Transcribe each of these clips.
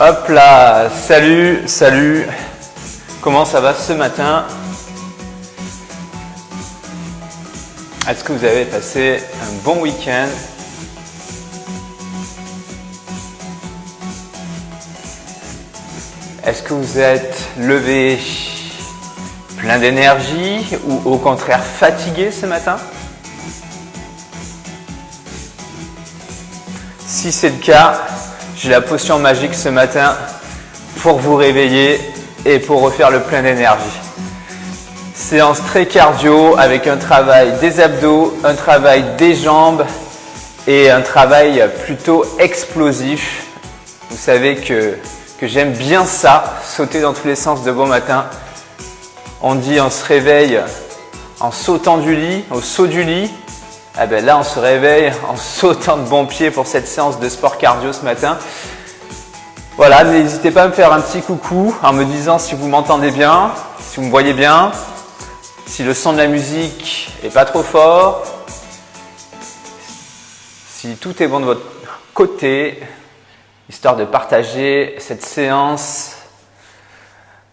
Hop là, salut, salut. Comment ça va ce matin? Est-ce que vous avez passé un bon week-end? Est-ce que vous êtes levé plein d'énergie ou au contraire fatigué ce matin? Si c'est le cas, j'ai la potion magique ce matin pour vous réveiller et pour refaire le plein d'énergie. Séance très cardio avec un travail des abdos, un travail des jambes et un travail plutôt explosif. Vous savez que j'aime bien ça, sauter dans tous les sens de bon matin. On dit on se réveille en sautant du lit, au saut du lit. Ah ben là on se réveille en sautant de bon pied pour cette séance de sport cardio ce matin. Voilà, n'hésitez pas à me faire un petit coucou en me disant si vous m'entendez bien, si vous me voyez bien, si le son de la musique est pas trop fort, si tout est bon de votre côté, histoire de partager cette séance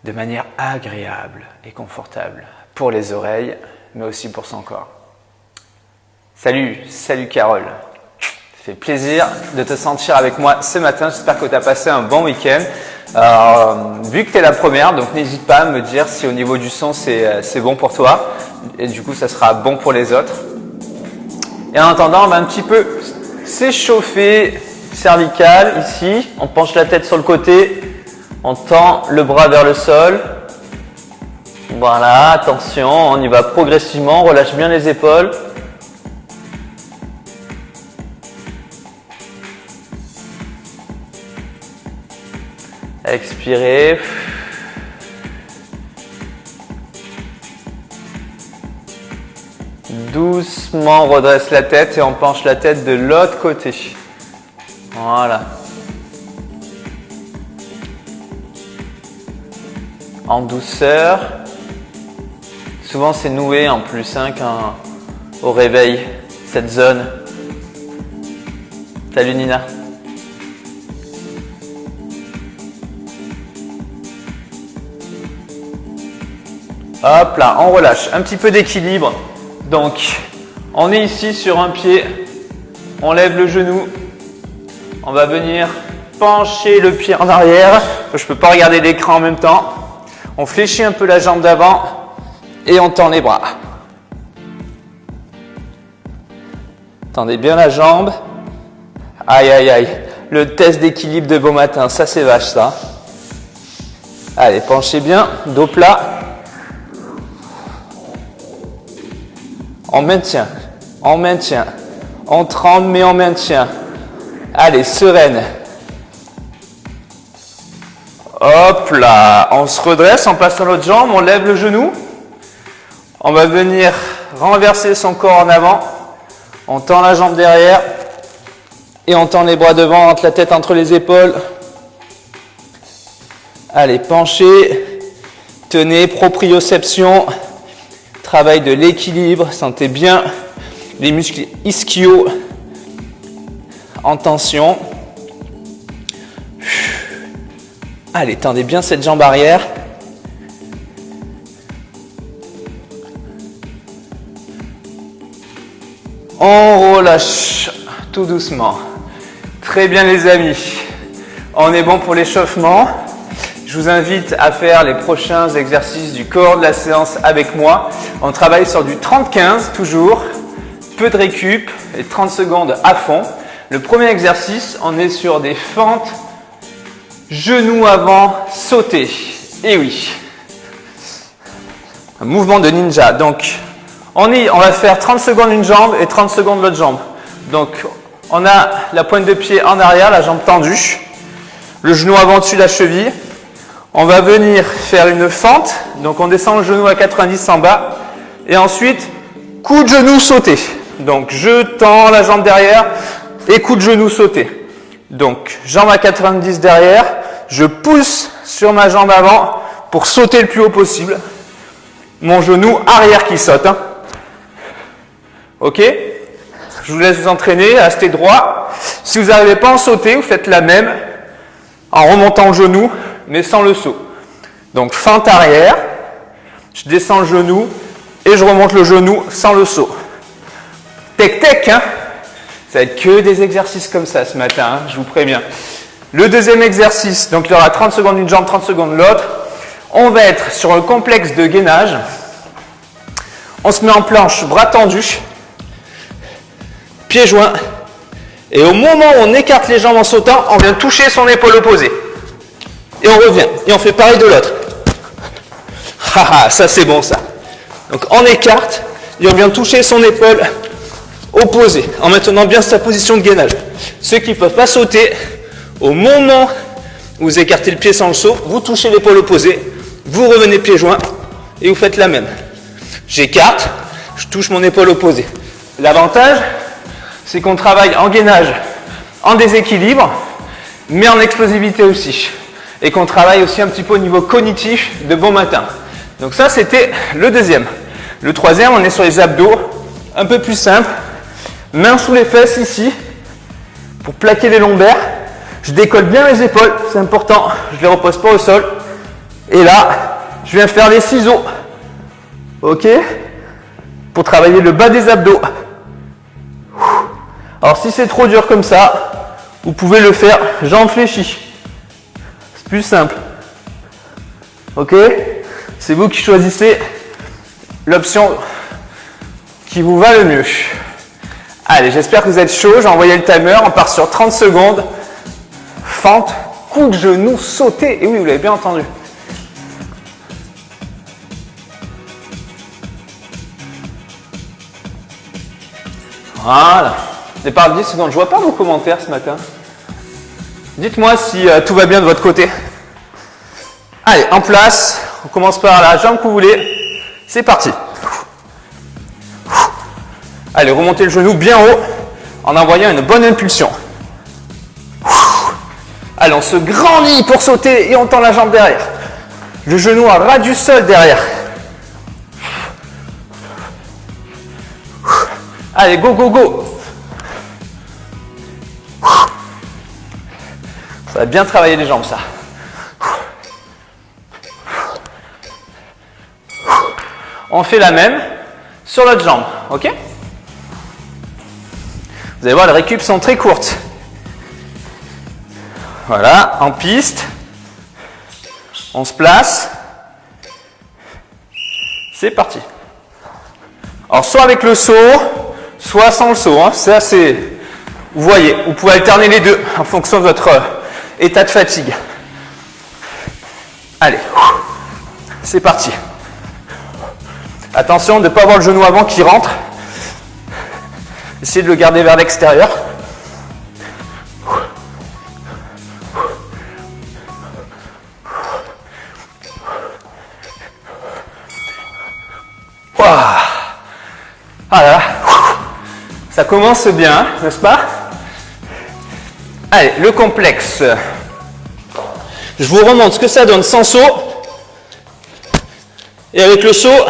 de manière agréable et confortable pour les oreilles, mais aussi pour son corps. Salut Carole, ça fait plaisir de te sentir avec moi ce matin, j'espère que tu as passé un bon week-end. Vu que tu es la première, donc n'hésite pas à me dire si au niveau du son c'est bon pour toi, et du coup ça sera bon pour les autres. Et en attendant, on va un petit peu s'échauffer cervical ici, on penche la tête sur le côté, on tend le bras vers le sol. Voilà, attention, on y va progressivement, on relâche bien les épaules. Expirez. Doucement, on redresse la tête et on penche la tête de l'autre côté. Voilà. En douceur. Souvent c'est noué en plus quand au réveil, cette zone. Salut Nina. Hop là, on relâche. Un petit peu d'équilibre. Donc, on est ici sur un pied. On lève le genou. On va venir pencher le pied en arrière. Je ne peux pas regarder l'écran en même temps. On fléchit un peu la jambe d'avant et on tend les bras. Tendez bien la jambe. Aïe, aïe, aïe. Le test d'équilibre de beau matin, ça c'est vache ça. Allez, penchez bien, dos plat. On maintient, on tremble mais on maintient. Allez, sereine. Hop là, on se redresse, on passe sur l'autre jambe, on lève le genou. On va venir renverser son corps en avant. On tend la jambe derrière et on tend les bras devant, entre la tête entre les épaules. Allez, penchez, tenez, proprioception. Travail de l'équilibre, sentez bien les muscles ischio en tension. Allez, tendez bien cette jambe arrière. On relâche tout doucement. Très bien les amis, on est bon pour l'échauffement. Je vous invite à faire les prochains exercices du corps de la séance avec moi. On travaille sur du 30-15 toujours, peu de récup et 30 secondes à fond. Le premier exercice, on est sur des fentes, genoux avant, sauter. Et oui, un mouvement de ninja. Donc, on va faire 30 secondes une jambe et 30 secondes l'autre jambe. Donc, on a la pointe de pied en arrière, la jambe tendue, le genou avant dessus la cheville. On va venir faire une fente, donc on descend le genou à 90 en bas et ensuite coup de genou sauté. Donc je tends la jambe derrière et coup de genou sauté. Donc jambe à 90 derrière, je pousse sur ma jambe avant pour sauter le plus haut possible. Mon genou arrière qui saute. Ok? Je vous laisse vous entraîner, restez droit. Si vous n'arrivez pas à en sauter, vous faites la même. en remontant le genou, mais sans le saut. Donc fente arrière, je descends le genou et je remonte le genou sans le saut. Tec tec, hein. Ça va être que des exercices comme ça ce matin, hein, je vous préviens. Le deuxième exercice, donc il y aura 30 secondes d'une jambe, 30 secondes l'autre. On va être sur un complexe de gainage. On se met en planche, bras tendus, pieds joints. Et au moment où on écarte les jambes en sautant, on vient toucher son épaule opposée. Et on revient. Et on fait pareil de l'autre. Haha, ça c'est bon ça. Donc on écarte et on vient toucher son épaule opposée en maintenant bien sa position de gainage. Ceux qui ne peuvent pas sauter, au moment où vous écartez le pied sans le saut, vous touchez l'épaule opposée, vous revenez pieds joints et vous faites la même. J'écarte, je touche mon épaule opposée. L'avantage, c'est qu'on travaille en gainage, en déséquilibre, mais en explosivité aussi. Et qu'on travaille aussi un petit peu au niveau cognitif de bon matin. Donc ça, c'était le deuxième. Le troisième, on est sur les abdos, un peu plus simple. Main sous les fesses ici, pour plaquer les lombaires. Je décolle bien les épaules, c'est important. Je ne les repose pas au sol. Et là, je viens faire les ciseaux. Ok? Pour travailler le bas des abdos. Alors si c'est trop dur comme ça, vous pouvez le faire jambes fléchies. C'est plus simple. Ok? C'est vous qui choisissez l'option qui vous va le mieux. Allez, j'espère que vous êtes chaud. J'ai envoyé le timer. On part sur 30 secondes. Fente, coup de genou, sauter. Et oui, vous l'avez bien entendu. Voilà. Départ de 10 secondes. Je vois pas vos commentaires ce matin. Dites-moi si tout va bien de votre côté. Allez, en place. On commence par la jambe que vous voulez. C'est parti. Allez, remontez le genou bien haut en envoyant une bonne impulsion. Allez, on se grandit pour sauter et on tend la jambe derrière. Le genou à ras du sol derrière. Allez, go, go, go. Ça va bien travailler les jambes, ça. On fait la même sur l'autre jambe, ok? Vous allez voir, les récup sont très courtes. Voilà, en piste. On se place. C'est parti. Alors, soit avec le saut, soit sans le saut. Hein. Ça, c'est... Vous voyez, vous pouvez alterner les deux en fonction de votre état de fatigue. Allez, c'est parti. Attention de ne pas avoir le genou avant qui rentre. Essayez de le garder vers l'extérieur. Wow. Ah là là. Ça commence bien, n'est-ce pas? Allez, le complexe. Je vous remontre ce que ça donne sans saut. Et avec le saut,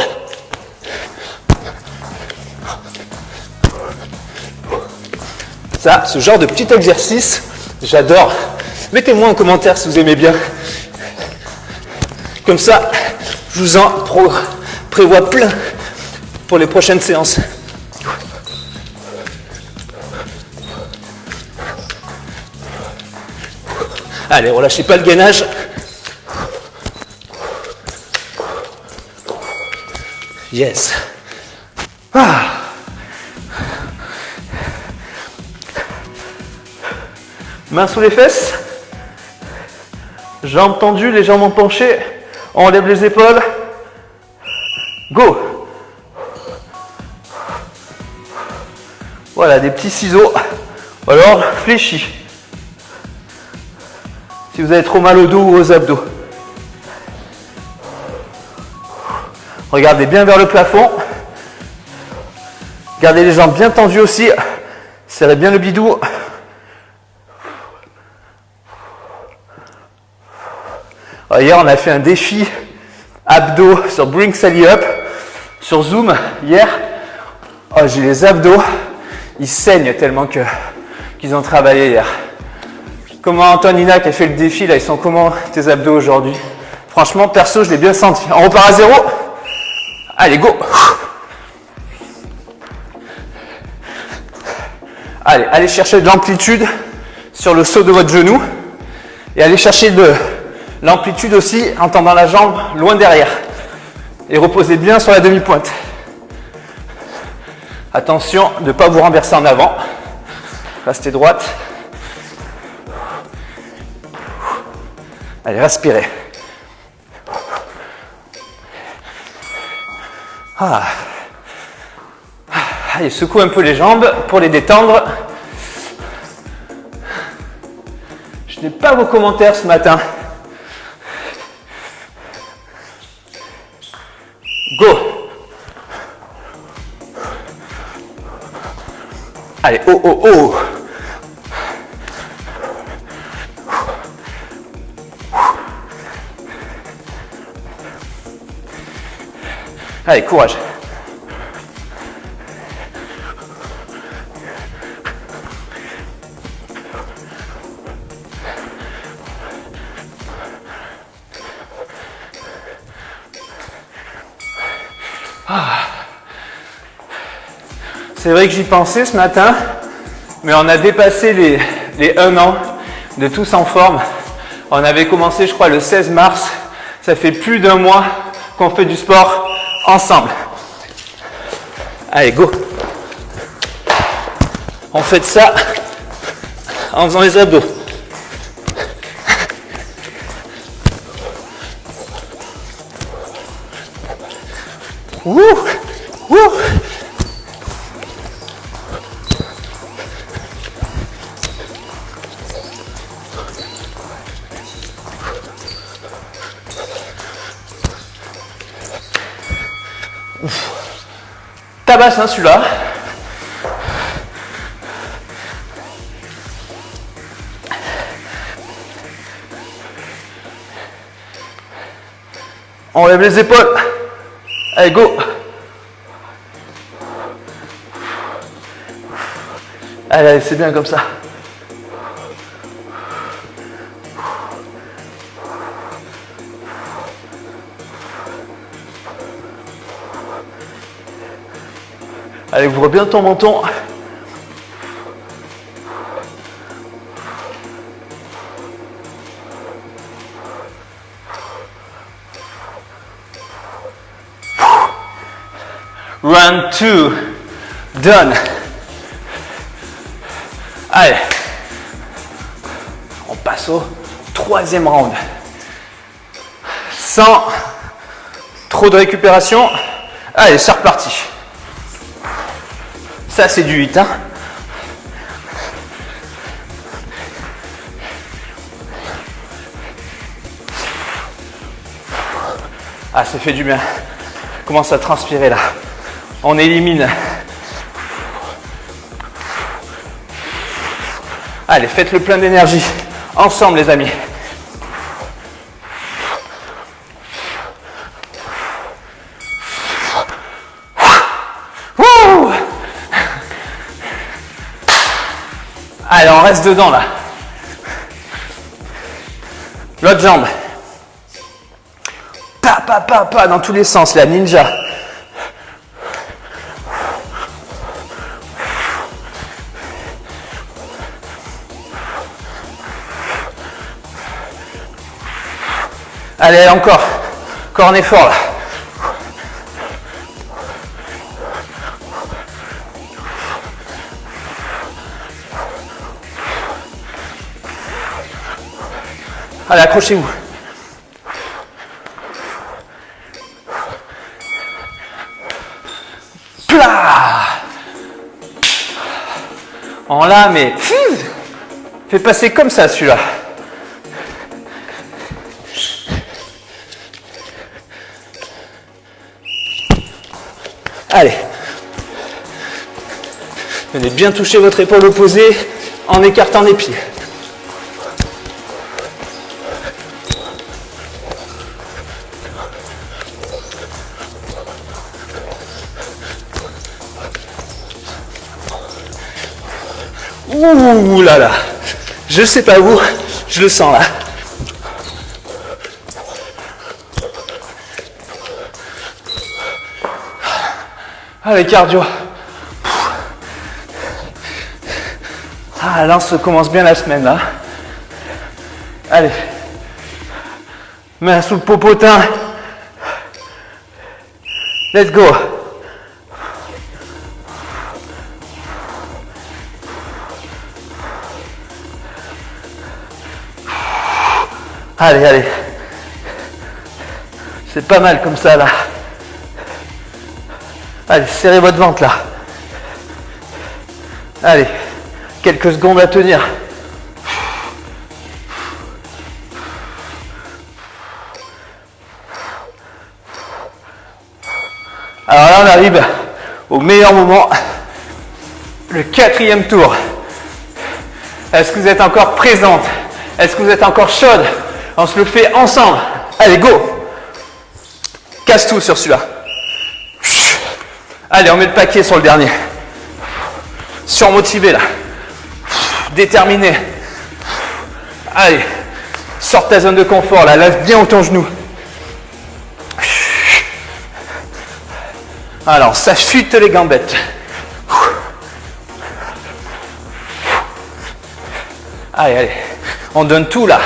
ça, ce genre de petit exercice, j'adore. Mettez-moi en commentaire si vous aimez bien. Comme ça, je vous en prévois plein pour les prochaines séances. Allez, relâchez pas le gainage. Yes. Ah. Mains sous les fesses. Jambes tendues, les jambes penchées. On enlève les épaules. Go. Voilà, des petits ciseaux. Ou alors fléchis. Si vous avez trop mal au dos ou aux abdos. Regardez bien vers le plafond. Gardez les jambes bien tendues aussi. Serrez bien le bidou. Alors, hier, on a fait un défi abdos sur Bring Sally Up sur Zoom hier. Oh, j'ai les abdos. Ils saignent tellement qu'ils ont travaillé hier. Comment Antonina qui a fait le défi, là, ils sont comment tes abdos aujourd'hui? Franchement, perso, je l'ai bien senti. On repart à 0. Allez, go. Allez, allez chercher de l'amplitude sur le saut de votre genou. Et allez chercher de l'amplitude aussi en tendant la jambe loin derrière. Et reposez bien sur la demi-pointe. Attention de ne pas vous renverser en avant. Restez droite. Allez, respirez. Ah. Allez, secoue un peu les jambes pour les détendre. Je n'ai pas vos commentaires ce matin. Go. Allez, oh, oh, oh. Allez, courage. C'est vrai que j'y pensais ce matin, mais on a dépassé les 1 an de tous en forme. On avait commencé, je crois, le 16 mars. Ça fait plus d'1 mois qu'on fait du sport ensemble. Allez, go. On fait ça en faisant les abdos. Wouh, wouh. Tabasse, hein, celui-là. On lève les épaules. Allez, go. Allez, c'est bien comme ça. Allez, ouvre bien ton menton. Round 2. Done. Allez. On passe au 3e round. Sans trop de récupération. Allez, c'est reparti. Ça, c'est du 8. Hein. Ah, ça fait du bien. Commence à transpirer là. On élimine. Allez, faites le plein d'énergie. Ensemble, les amis. Allez, on reste dedans là. L'autre jambe. Pa, dans tous les sens, la ninja. Allez, encore. Encore un effort là. Allez, accrochez-vous. Plah. En là, mais fais passer comme ça celui-là. Allez. Venez bien toucher votre épaule opposée en écartant les pieds. Ouh là là. Je sais pas où, je le sens là. Allez, cardio. Ah, là, on se commence bien la semaine, là. Allez. Main sous le popotin. Let's go. Allez, allez. C'est pas mal comme ça, là. Allez, serrez votre ventre, là. Allez. Quelques secondes à tenir. Alors là, on arrive au meilleur moment. Le 4e tour. Est-ce que vous êtes encore présente? Est-ce que vous êtes encore chaude? On se le fait ensemble. Allez, go! Casse tout sur celui-là. Allez, on met le paquet sur le dernier. Surmotivé là. Déterminé. Allez, sors ta zone de confort là, lève bien ton genou. Alors, ça chute les gambettes. Allez, allez, on donne tout là.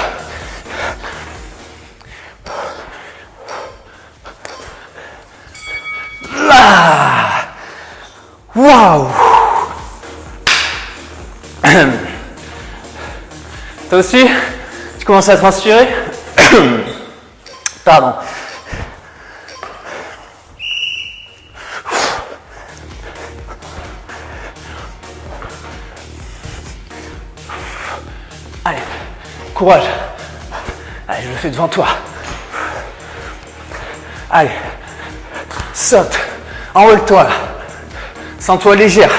Là. Waouh. Toi aussi, tu commences à transpirer? Pardon. Allez, courage. Allez, je le fais devant toi. Allez, saute, envole-toi. Sens-toi légère.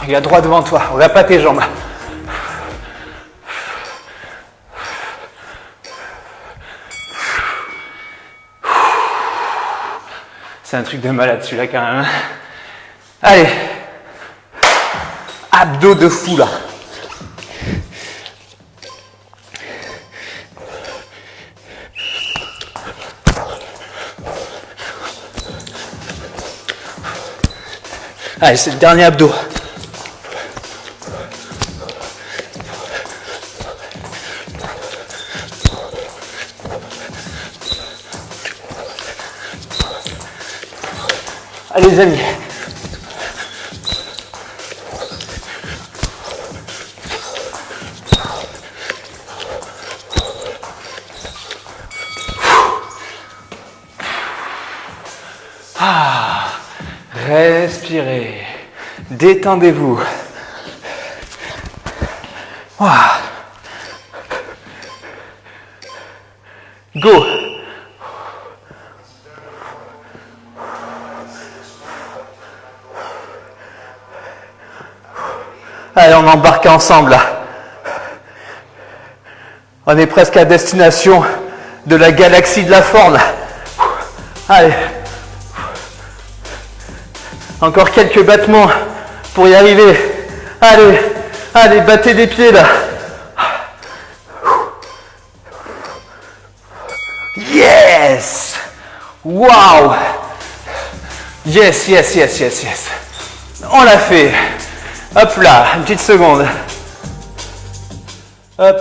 Regarde droit devant toi, regarde pas tes jambes. C'est un truc de malade celui-là quand même. Allez. Abdos de fou là. Allez, c'est le dernier abdo. Allez les amis. Ah, respirez, détendez-vous. Wow. Go. Allez, on embarque ensemble là. On est presque à destination de la galaxie de la forme. Allez. Encore quelques battements pour y arriver. Allez, allez, battez des pieds là. Yes! Wow! Yes, yes, yes, yes, yes. On l'a fait. Hop là, une petite seconde. Hop.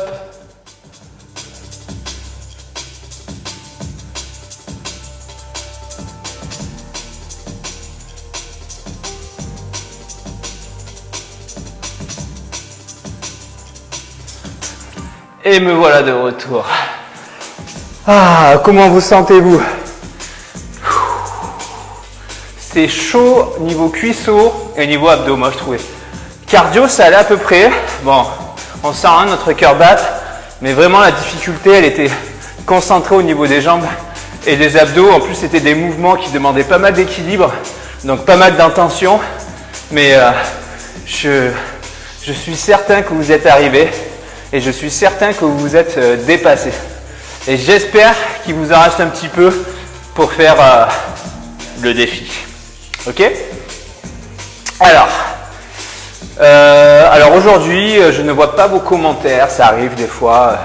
Et me voilà de retour. Ah, comment vous sentez-vous? C'est chaud niveau cuisseau et niveau abdos, moi je trouvais. Cardio, ça allait à peu près. Bon, on sent rien, notre cœur bat. Mais vraiment, la difficulté, elle était concentrée au niveau des jambes et des abdos. En plus, c'était des mouvements qui demandaient pas mal d'équilibre. Donc, pas mal d'intention. Mais je suis certain que vous êtes arrivés. Et je suis certain que vous vous êtes dépassés. Et j'espère qu'il vous en reste un petit peu pour faire le défi. Ok? Alors, Alors aujourd'hui, je ne vois pas vos commentaires, ça arrive des fois.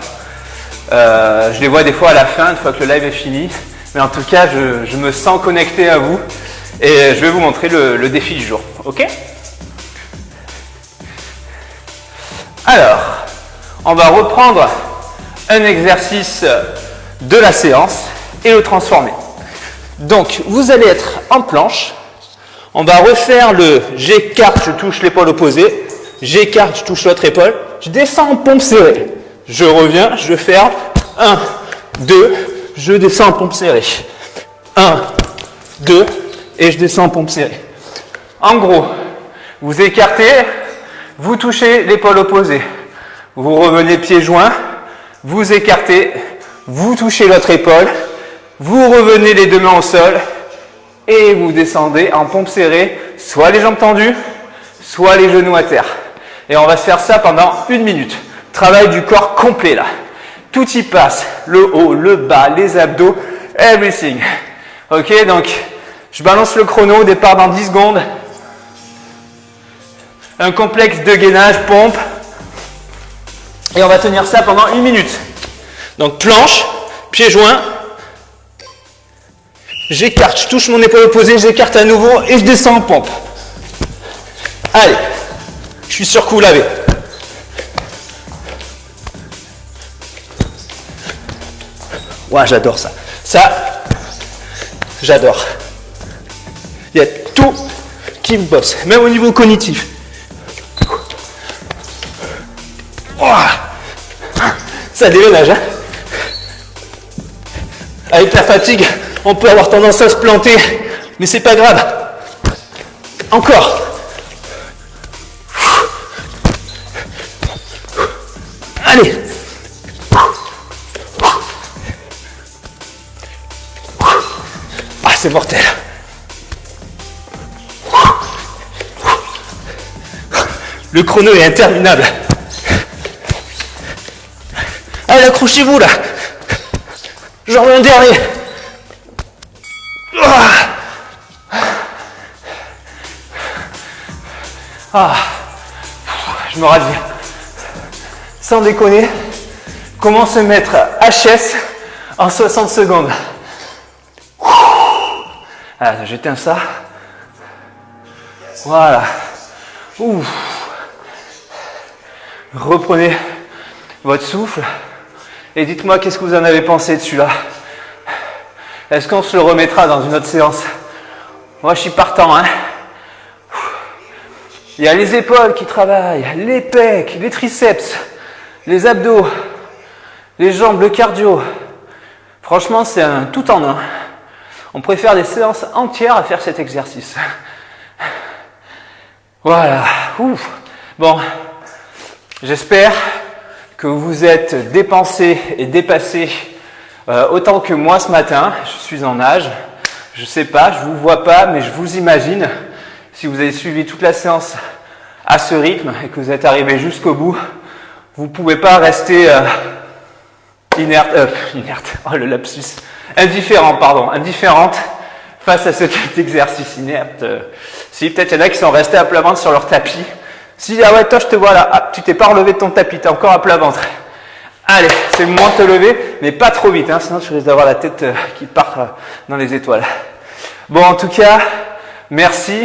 Je les vois des fois à la fin, une fois que le live est fini. Mais en tout cas, je me sens connecté à vous et je vais vous montrer le défi du jour. Ok? Alors, on va reprendre un exercice de la séance et le transformer. Donc, vous allez être en planche. On va refaire le j'écarte, je touche l'épaule opposée. J'écarte, je touche l'autre épaule. Je descends en pompe serrée. Je reviens, je ferme. 1, 2, je descends en pompe serrée. 1, 2, et je descends en pompe serrée. En gros, vous écartez, vous touchez l'épaule opposée. Vous revenez pieds joints, vous écartez, vous touchez l'autre épaule, vous revenez les deux mains au sol et vous descendez en pompe serrée, soit les jambes tendues, soit les genoux à terre. Et on va se faire ça pendant 1 minute. Travail du corps complet là. Tout y passe, le haut, le bas, les abdos, everything. Ok, donc je balance le chrono au départ dans 10 secondes. Un complexe de gainage, pompe. Et on va tenir ça pendant 1 minute. Donc planche, pieds joints. J'écarte, je touche mon épaule opposée, j'écarte à nouveau et je descends en pompe. Allez, je suis sur coup lavé. Ouais, j'adore ça. Ça, j'adore. Il y a tout qui me bosse, même au niveau cognitif. Ça déménage, hein. Avec la fatigue, on peut avoir tendance à se planter, mais c'est pas grave. Encore. Allez. Ah, c'est mortel. Le chrono est interminable. Allez, accrochez-vous là. J'en ai un dernier. Ah, je me rate bien. Sans déconner, comment se mettre HS en 60 secondes. Ah, j'éteins ça. Voilà. Ouf. Reprenez votre souffle et dites-moi qu'est-ce que vous en avez pensé de celui-là. Est-ce qu'on se le remettra dans une autre séance? Moi, je suis partant, hein. Il y a les épaules qui travaillent, les pecs, les triceps, les abdos, les jambes, le cardio. Franchement, c'est un tout en un. On préfère des séances entières à faire cet exercice. Voilà. Ouf. Bon, j'espère que vous êtes dépensé et dépassé autant que moi ce matin. Je suis en nage. Je sais pas, je vous vois pas, mais je vous imagine. Si vous avez suivi toute la séance à ce rythme et que vous êtes arrivé jusqu'au bout, vous ne pouvez pas rester inerte, oh le lapsus, indifférente face à ce type d'exercice inerte. Si peut-être il y en a qui sont restés à plat ventre sur leur tapis. Si, ah ouais, toi je te vois là, ah, tu t'es pas relevé de ton tapis, tu es encore à plat ventre. Allez, c'est le moment de te lever, mais pas trop vite, hein, sinon tu risques d'avoir la tête qui part dans les étoiles. Bon, en tout cas, merci.